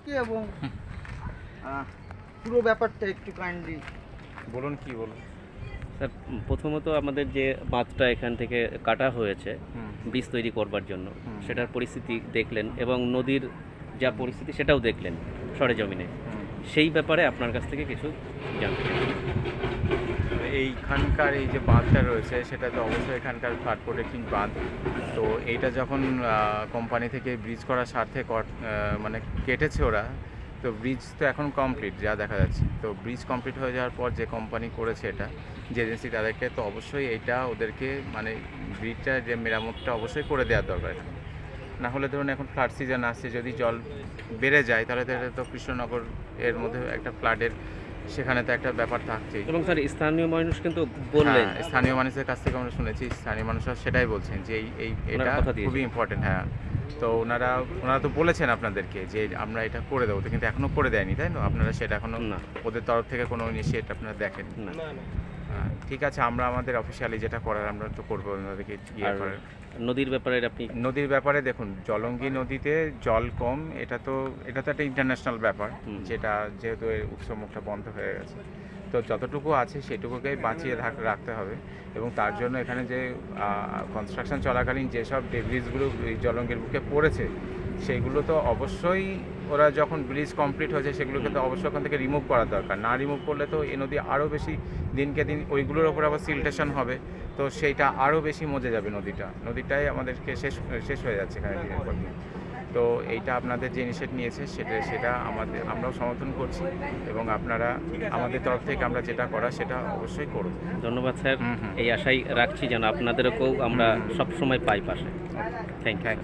কি এবং পুরো ব্যাপারটা একটু কাইন্ডলি বলুন কি বলুন। স্যার, প্রথমত আমাদের যে বাঁধটা এখান থেকে কাটা হয়েছে ব্রিজ তৈরি করবার জন্য, সেটার পরিস্থিতি দেখলেন এবং নদীর যা পরিস্থিতি সেটাও দেখলেন সরেজমিনে। সেই ব্যাপারে আপনার কাছ থেকে কিছু জানতে চাই। এইখানকার এই যে বাঁধটা রয়েছে সেটা তো অবশ্যই এখানকার ফ্লাড প্রোটেক্টিং বাঁধ। তো এইটা যখন কোম্পানি থেকে ব্রিজ করার স্বার্থে মানে কেটেছে ওরা, তো ব্রিজ তো এখন কমপ্লিট যা দেখা যাচ্ছে। তো ব্রিজ কমপ্লিট হয়ে যাওয়ার পর যে কোম্পানি করেছে এটা, যে এজেন্সি, তাদেরকে তো অবশ্যই এইটা ওদেরকে মানে ব্রিজটা যে মেরামতটা অবশ্যই করে দেওয়ার দরকার। না হলে ধরুন এখন ফ্লাড সিজন আসছে, যদি জল বেড়ে যায় তাহলে তো এটা তো কৃষ্ণনগর এর মধ্যে একটা ফ্লাডের সেখানে তো একটা ব্যাপার থাকছেই। এবং স্যার, স্থানীয় মানুষ কিন্তু বললেন, স্থানীয় মানুষের কাছ থেকে আমরা শুনেছি, স্থানীয় মানুষরা সেটাই বলছেন যে এটা খুবই ইম্পর্টেন্ট। হ্যাঁ, তো ওনারা তো বলেছেন আপনাদেরকে যে আমরা এটা করে দেবো, কিন্তু এখনো করে দেয়নি, তাই না? আপনারা সেটা এখনো না, ওদের তরফ থেকে কোনো ইনিশিয়েট আপনারা দেখেন না। ঠিক আছে, আমরা আমাদের অফিসিয়ালি যেটা করার আমরা তো করবো ওনাদেরকে করার। নদীর ব্যাপারে আপনি নদীর ব্যাপারে দেখুন, জলঙ্গি নদীতে জল কম, এটা তো একটা ইন্টারন্যাশনাল ব্যাপার, যেটা যেহেতু এর উৎসমুখটা বন্ধ হয়ে গেছে। তো যতটুকু আছে সেটুকুকেই বাঁচিয়ে রাখতে হবে। এবং তার জন্য এখানে যে কনস্ট্রাকশন চলাকালীন যেসব ডেব্রিজগুলো এই জলঙ্গির বুকে পড়েছে, সেইগুলো তো অবশ্যই ওরা যখন ব্রিজ কমপ্লিট হয়েছে সেগুলোকে তো অবশ্যই ওখান থেকে রিমুভ করা দরকার। না রিমুভ করলে তো এই নদী আরও বেশি দিনকে দিন ওইগুলোর ওপর আবার সিলটেশন হবে, তো সেইটা আরও বেশি মজে যাবে। নদীটাই আমাদেরকে শেষ হয়ে যাচ্ছে এখানে দিনের পর দিন। তো এইটা আপনাদের যে ইনিশিয়েট নিয়েছে সেটা আমরাও সমর্থন করছি, এবং আপনারা আমাদের তরফ থেকে আমরা যেটা করা সেটা অবশ্যই করব। ধন্যবাদ স্যার। এই আশাই রাখছি যেন আপনাদেরকেও আমরা সব সময় পাই পাশে। Thank you.